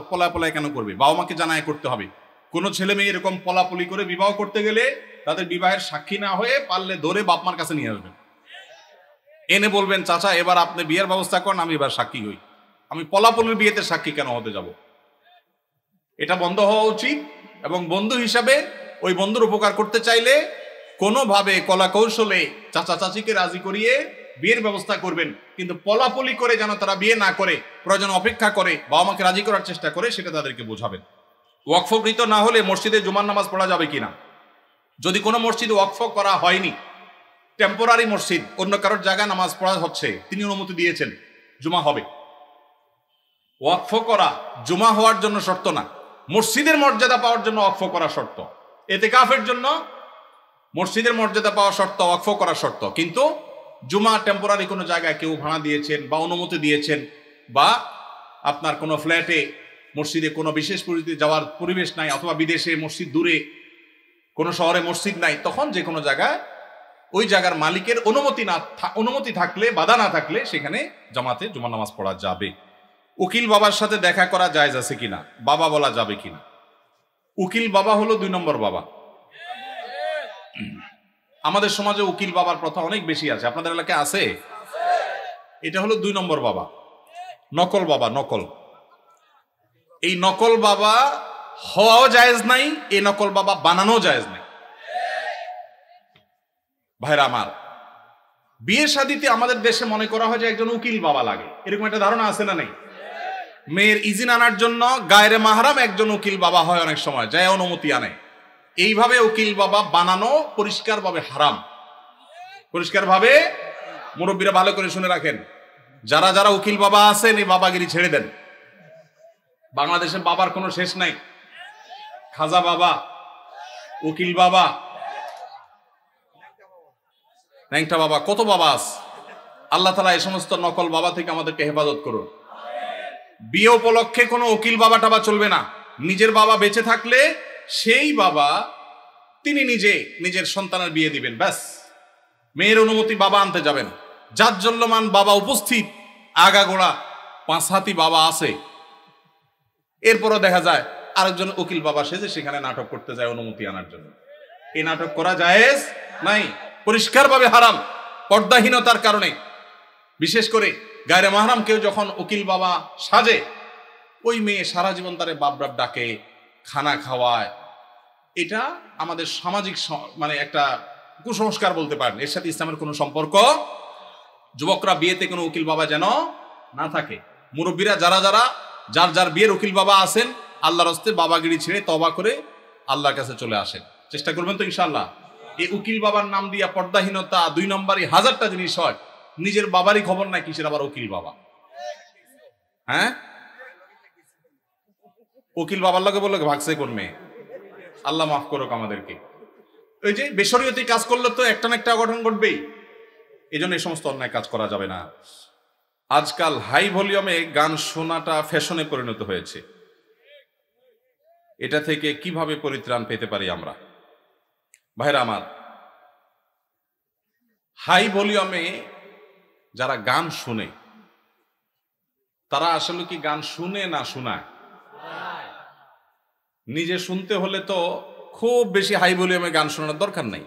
পলায় পলায় কেন করবে? বাবা মাকে জানায় করতে হবে। কোনো ছেলে মেয়ে এরকম পলাপলি করে বিবাহ করতে গেলে তাদের বিবাহের সাক্ষী না হয়ে পারলে ধরে বাপ মার কাছে নিয়ে আসবেন, এনে বলবেন, চাচা এবার আপনি বিয়ের ব্যবস্থা করেন, আমি এবার সাক্ষী হই। আমি পলাপলির বিয়েতে সাক্ষী কেন হতে যাব? এটা বন্ধ হওয়া উচিত। এবং বন্ধু হিসাবে ওই বন্ধুর উপকার করতে চাইলে কোনোভাবে কলা কৌশলে চাচা চাচিকে রাজি করিয়ে বিয়ের ব্যবস্থা করবেন, কিন্তু পলাপলি করে যেন তারা বিয়ে না করে, প্রয়োজন অপেক্ষা করে বাবা মাকে রাজি করার চেষ্টা করে, সেটা তাদেরকে বোঝাবেন। ওয়াকফকৃত না হলে মসজিদে জুমার নামাজ পড়া যাবে কিনা? যদি কোনো মসজিদে ওয়াকফ করা হয়নি, টেম্পোরারি মসজিদ, অন্য কারোর জায়গায় নামাজ পড়া হচ্ছে, তিনি অনুমতি দিয়েছেন, জুমা হবে। ওয়াকফ করা জুমা হওয়ার জন্য শর্ত না, মসজিদের মর্যাদা পাওয়ার জন্য ওয়াকফ করা শর্ত। ইতিকাফের জন্য মসজিদের মর্যাদা পাওয়া শর্ত, ওয়াকফ করা শর্ত। কিন্তু জুমা টেম্পোরারি কোনো জায়গায় কেউ ভাড়া দিয়েছেন বা অনুমতি দিয়েছেন, বা আপনার কোনো ফ্ল্যাটে মসজিদে কোনো বিশেষ পরিস্থিতি যাওয়ার পরিবেশ নাই, অথবা বিদেশে মসজিদ দূরে কোনো শহরে মসজিদ নাই, তখন যে কোনো জায়গায় ওই জায়গার মালিকের অনুমতি থাকলে, বাধা না থাকলে সেখানে জামাতে জুমা নামাজ পড়া যাবে। উকিল বাবার সাথে দেখা করা জায়েজ আছে কিনা, বাবা বলা যাবে কিনা? উকিল বাবা হলো 2 নম্বর বাবা। আমাদের সমাজে উকিল বাবার প্রথা অনেক বেশি আছে, আপনাদের এলাকায় আছে? এটা হলো 2 নম্বর বাবা, নকল বাবা। নকল, এই নকল বাবা হওয়াও জায়েজ নাই, এই নকল বাবা বানানো জায়েজ নাই। ভাইরা আমার, বিয়ে শাদীতে আমাদের দেশে মনে করা হয় যে একজন উকিল বাবা লাগে, এরকম একটা ধারণা আছে না নেই? মেয়ের ইজিন আনার জন্য গায়রে মাহরাম একজন উকিল বাবা হয়, অনেক সময় যায় অনুমতি আনে। এইভাবে উকিল বাবা বানানো পরিষ্কারভাবে হারাম, পরিষ্কারভাবে। মুরব্বীরা ভালো করে শুনে রাখেন, যারা যারা উকিল বাবা আছেন এই বাবাগিরি ছেড়ে দেন। বাংলাদেশে বাবার কোনো শেষ নাই। খাজা বাবা, উকিল বাবা, ন্যাংটা বাবা, কত বাবা আছে। আল্লাহ তাআলা এই সমস্ত নকল বাবা থেকে আমাদেরকে হেফাজত করুন। বিয়ে উপলক্ষে কোনো উকিল বাবা টাবা চলবে না। নিজের বাবা বেঁচে থাকলে সেই বাবা তিনি নিজের সন্তানের বিয়ে দিবেন, ব্যাস। মেয়ের অনুমতি বাবা আনতে যাবেন। জাজ্জল্যমান বাবা উপস্থিত, আগাগোড়া 5 হাতি বাবা আছে, এরপরও দেখা যায় আরেকজন উকিল বাবা সেজে সেখানে নাটক করতে যায় অনুমতি আনার জন্য। এই নাটক করা জায়েজ নাই, পরিষ্কারভাবে হারাম, পর্দাহীনতার কারণে। বিশেষ করে গায়রে মাহরাম কেউ যখন উকিল বাবা সাজে, ওই মেয়ে সারা জীবন তারে বাপ বাপ ডাকে, খানা খাওয়ায়। এটা আমাদের সামাজিক মানে একটা কুসংস্কার বলতে পারেন, এর সাথে ইসলামের কোনো সম্পর্ক। যুবকরা বিয়েতে কোনো উকিল বাবা যেন না থাকে। মুরব্বীরা যারা যার যার বিয়ের উকিল বাবা আছেন, আল্লাহর হস্তে বাবাগিরি ছেড়ে তওবা করে আল্লাহর কাছে চলে আসেন, চেষ্টা করবেন তো ইনশাআল্লাহ। এই উকিল বাবার নাম দিয়া পর্দাহীনতা 2 নম্বরই 1000টা জিনিস হয়। নিজের বাবারই খবর নাই, কিসের আবার উকিল বাবা? হ্যাঁ, উকিল বাবার লগে বললো ভাগছে কোন মেয়ে। আল্লাহ মাফ করুক আমাদেরকে। ওই যে বেশরিয়তি কাজ করলে তো একটা না একটা অঘটন ঘটবেই। এই জন্য এই সমস্ত অন্যায় কাজ করা যাবে না। আজকাল হাই ভলিউমে গান শোনাটা ফ্যাশনে পরিণত হয়েছে। এটা থেকে কিভাবে পরিত্রাণ পেতে পারি আমরা? ভাইরা আমার, হাই ভলিউমে যারা গান শুনে, তারা আসলে কি গান শুনে না শোনায়? নিজে শুনতে হলে তো খুব বেশি হাই ভলিউমে গান শোনার দরকার নাই।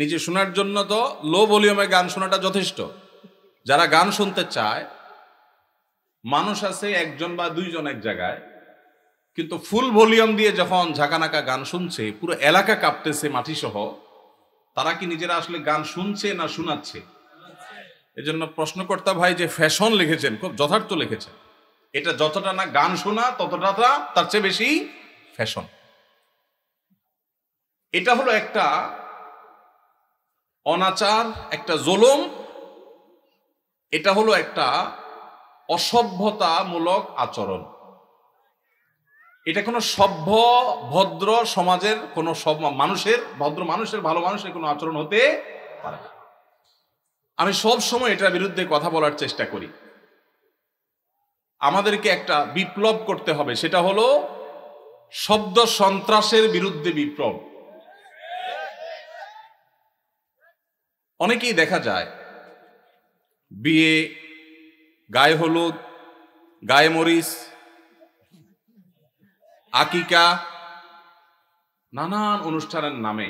নিজে শোনার জন্য তো লো ভলিউমে গান শোনাটা যথেষ্ট। যারা গান শুনতে চায়, মানুষ আছে 1 জন বা 2 জন এক জায়গায়, কিন্তু ফুল ভলিউম দিয়ে যখন ঝাঁকানাকা গান শুনছে, পুরো এলাকা কাঁপতেছে মাটি সহ, তারা কি নিজেরা আসলে গান শুনছে না শোনাচ্ছে? এজন্য প্রশ্নকর্তা ভাই যে ফ্যাশন লিখেছেন, খুব যথার্থ লিখেছেন। এটা যতটা না গান শোনা, ততটা তার চেয়ে বেশি ফ্যাশন। এটা হলো একটা অনাচার, একটা জুলুম, এটা হলো একটা অসভ্যতামূলক আচরণ। এটা কোনো সভ্য ভদ্র সমাজের কোনো ভদ্র মানুষের, ভালো মানুষের কোনো আচরণ হতে পারে না। আমি সব সময় এটার বিরুদ্ধে কথা বলার চেষ্টা করি। আমাদেরকে একটা বিপ্লব করতে হবে, সেটা হলো শব্দ সন্ত্রাসের বিরুদ্ধে বিপ্লব। অনেকেই দেখা যায় বিয়ে, গায়ে হলুদ, গায়ে মরিচ, আকিকা, নানান অনুষ্ঠানের নামে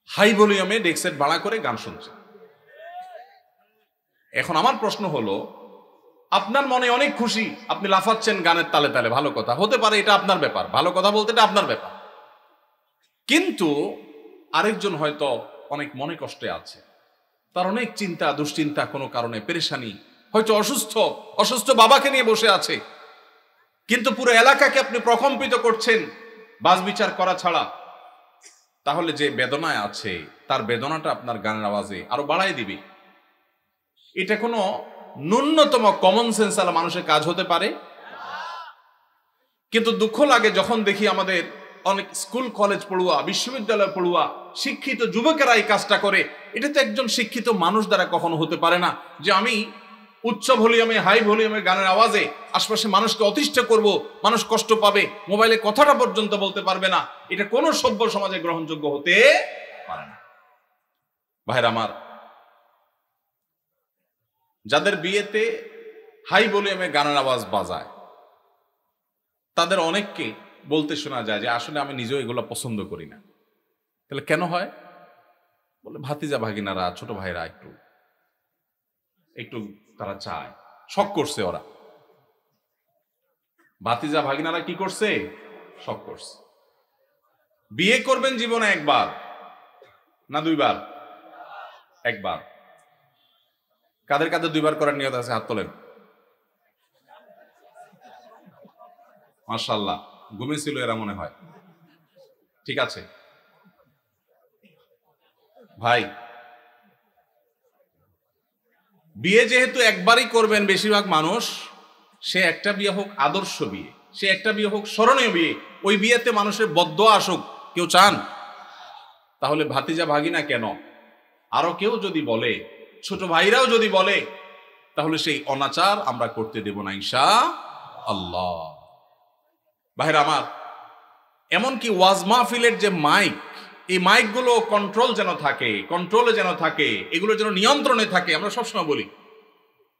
হাই ভলিউমে ডেকসেট ভাড়া করে গান শুনছে। এখন আমার প্রশ্ন হলো, আপনার মনে অনেক খুশি, আপনি লাফাচ্ছেন গানের তালে তালে, ভালো কথা, হতে পারে, এটা আপনার ব্যাপার, ভালো কথা বলতে এটা আপনার ব্যাপার। কিন্তু আরেকজন হয়তো অনেক মনে কষ্টে আছে, তার অনেক চিন্তা দুশ্চিন্তা, কোনো কারণে পেরেশানি, হয়তো অসুস্থ বাবাকে নিয়ে বসে আছে, কিন্তু পুরো এলাকাকে আপনি প্রকম্পিত করছেন বাজ বিচার করা ছাড়া। তাহলে যে বেদনায় আছে, তার বেদনাটা আপনার গানের আওয়াজে আরো বাড়াই দিবে। এটা কোনো ন্যূনতম কমন সেন্স আলা মানুষের কাজ হতে পারে? কিন্তু দুঃখ লাগে যখন দেখি আমাদের অনেক স্কুল কলেজ পড়ুয়া, বিশ্ববিদ্যালয় পড়ুয়া শিক্ষিত যুবকেরা এই কাজটা করে। এটা তো একজন শিক্ষিত মানুষ দ্বারা কখনো হতে পারে না যে আমি উচ্চ ভলিউমে, হাই ভলিউমে গানের আওয়াজে আশপাশে মানুষকে অতিষ্ঠ করব, মানুষ কষ্ট পাবে, মোবাইলে কথাটা পর্যন্ত বলতে পারবে না। এটা কোনো সভ্য সমাজে গ্রহণযোগ্য হতে পারে না। ভাইরা আমার, যাদের বিয়েতে হাই ভলিউমে গানের আওয়াজ বাজায় তাদের অনেককে বলতে শোনা যায় যে আসলে আমি নিজেও এগুলো পছন্দ করি না। তাহলে কেন হয়? বলে ভাতিজা ভাগিনারা, ছোট ভাইরা একটু একটু তারা চায়, শখ করছে ওরা। ভাতিজা ভাগিনারা কি করছে? শখ করছে। বিয়ে করবেন জীবনে একবার না দুইবার? একবার। কাদের কাদের দুইবার করার নিয়ত আছে হাত তোলেন। মাশাআল্লাহ, ঘুমিয়েছিল এরা মনে হয়। ঠিক আছে ভাই, বিয়ে যেহেতু একবারই করবেন বেশিরভাগ মানুষ, সে একটা বিয়ে হোক আদর্শ বিয়ে, সে একটা বিয়ে হোক স্মরণীয় বিয়ে, ওই বিয়েতে মানুষের বদদোয়া আসুক, কেউ চান? তাহলে ভাতিজা ভাগিনা কেন, আরো কেউ যদি বলে, ছোট ভাইরাও যদি বলে, তাহলে সেই অনাচার আমরা করতে দেব না ইনশাআল্লাহ। ভাইরা আমার, এমনকি ওয়াজ মাহফিলের যে মাইক, এই মাইকগুলো কন্ট্রোলে যেন থাকে, এগুলো যেন নিয়ন্ত্রণে থাকে। আমরা সবসময় বলি,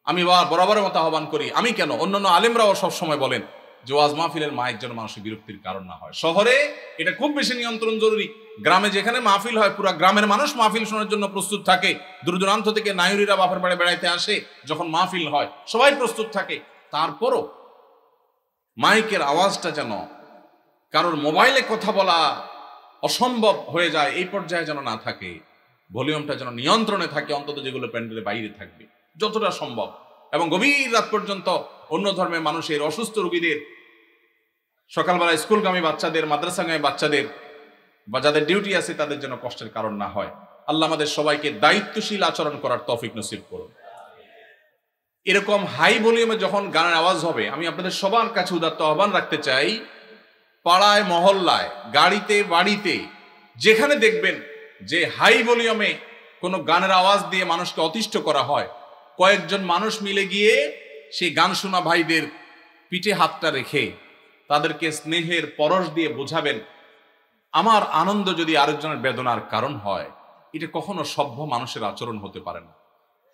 আমি বরাবরের মতো আহ্বান করি, আমি কেন, অন্যান্য আলেমরাও সবসময় বলেন যে ওয়াজ মাহফিলের মাইক যেন মানুষের বিরক্তির কারণ না হয়। শহরে এটা খুব বেশি নিয়ন্ত্রণ জরুরি। গ্রামে যেখানে মাহফিল হয়, পুরো গ্রামের মানুষ মাহফিল শোনার জন্য প্রস্তুত থাকে। দূর দূরান্ত থেকে নায়ুরীরা বাপের বাড়ি বেড়াইতে আসে, যখন মাহফিল হয় সবাই প্রস্তুত থাকে। তারপরও মাইকের আওয়াজটা যেন কারোর মোবাইলে কথা বলা অসম্ভব হয়ে যায়, এই পর্যায়ে যেন না থাকে। ভলিউমটা যেন নিয়ন্ত্রণে থাকে, অন্তত যেগুলো প্যান্ডেলের বাইরে থাকবে যতটা সম্ভব। এবং গভীর রাত পর্যন্ত অন্য ধর্মের মানুষের, অসুস্থ রোগীদের, সকালবেলা স্কুলগামী বাচ্চাদের, মাদ্রাসাগামী বাচ্চাদের বা যাদের ডিউটি আছে তাদের যেন কষ্টের কারণ না হয়। আল্লাহ আমাদের সবাইকে দায়িত্বশীল আচরণ করার তৌফিক নসিব করুন। এরকম হাই ভলিউমে যখন গানের আওয়াজ হবে, আমি আপনাদের সবার কাছে উদাত্ত আহ্বান রাখতে চাই, পাড়ায় মহল্লায়, গাড়িতে, বাড়িতে, যেখানে দেখবেন যে হাই ভলিউমে কোনো গানের আওয়াজ দিয়ে মানুষকে অতিষ্ঠ করা হয়, কয়েকজন মানুষ মিলে গিয়ে সেই গান শোনা ভাইদের পিঠে হাতটা রেখে তাদেরকে স্নেহের পরশ দিয়ে বোঝাবেন, আমার আনন্দ যদি আরেকজনের বেদনার কারণ হয়, এটা কখনো সভ্য মানুষের আচরণ হতে পারে না।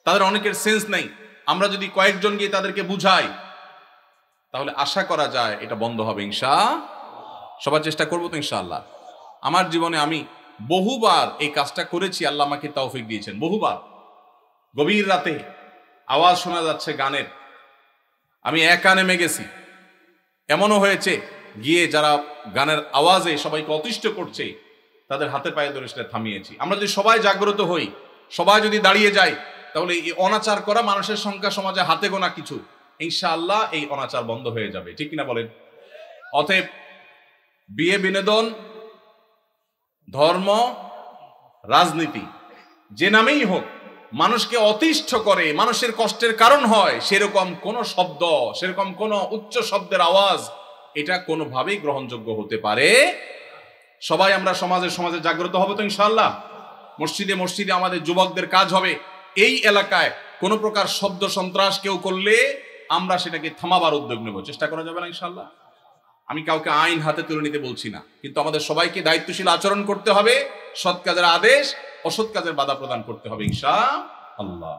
তাদের অনেকের সেন্স নেই। আমরা যদি কয়েকজন গিয়ে তাদেরকে বুঝাই, তাহলে আশা করা যায় এটা বন্ধ হবে সবার চেষ্টা করবো তো ইনশাআল্লাহ। আমার জীবনে আমি বহুবার এই কাজটা করেছি, আল্লাহ আমাকে তৌফিক দিয়েছেন। বহুবার গভীর রাতে আওয়াজ শোনা যাচ্ছে গানের, আমি একা নেমে গেছি। এমনও হয়েছে গিয়ে যারা গানের আওয়াজে সবাইকে অতিষ্ঠ করছে তাদের হাতে পায়ে ধরে সেটা থামিয়েছি। আমরা যদি সবাই জাগ্রত হই, সবাই যদি দাঁড়িয়ে যাই, তাহলে এই অনাচার করা মানুষের সংখ্যা সমাজে হাতে গোনা কিছু, ইনশাআল্লাহ এই অনাচার বন্ধ হয়ে যাবে। ঠিক কিনা বলেন? অতএব বিয়ে, বিনোদন, ধর্ম, রাজনীতি যে নামেই হোক, মানুষকে অতিষ্ঠ করে, মানুষের কষ্টের কারণ হয়, সেরকম কোন শব্দ, সেরকম কোন উচ্চ শব্দের আওয়াজ, এটা কোনোভাবেই গ্রহণযোগ্য হতে পারে। সবাই আমরা সমাজে জাগ্রত হবো তো ইনশাআল্লাহ। মসজিদে মসজিদে আমাদের যুবকদের কাজ হবে, এই এলাকায় কোন প্রকার শব্দ সন্ত্রাস কেউ করলে আমরা সেটাকে থামাবার উদ্যোগ নেব। চেষ্টা করা যাবে না ইনশাআল্লাহ? আমি কাউকে আইন হাতে তুলে নিতে বলছি না, কিন্তু আমাদের সবাইকে দায়িত্বশীল আচরণ করতে হবে, সৎ কাজের আদেশ, অসৎ কাজের বাধা প্রদান করতে হবে ইনশাআল্লাহ।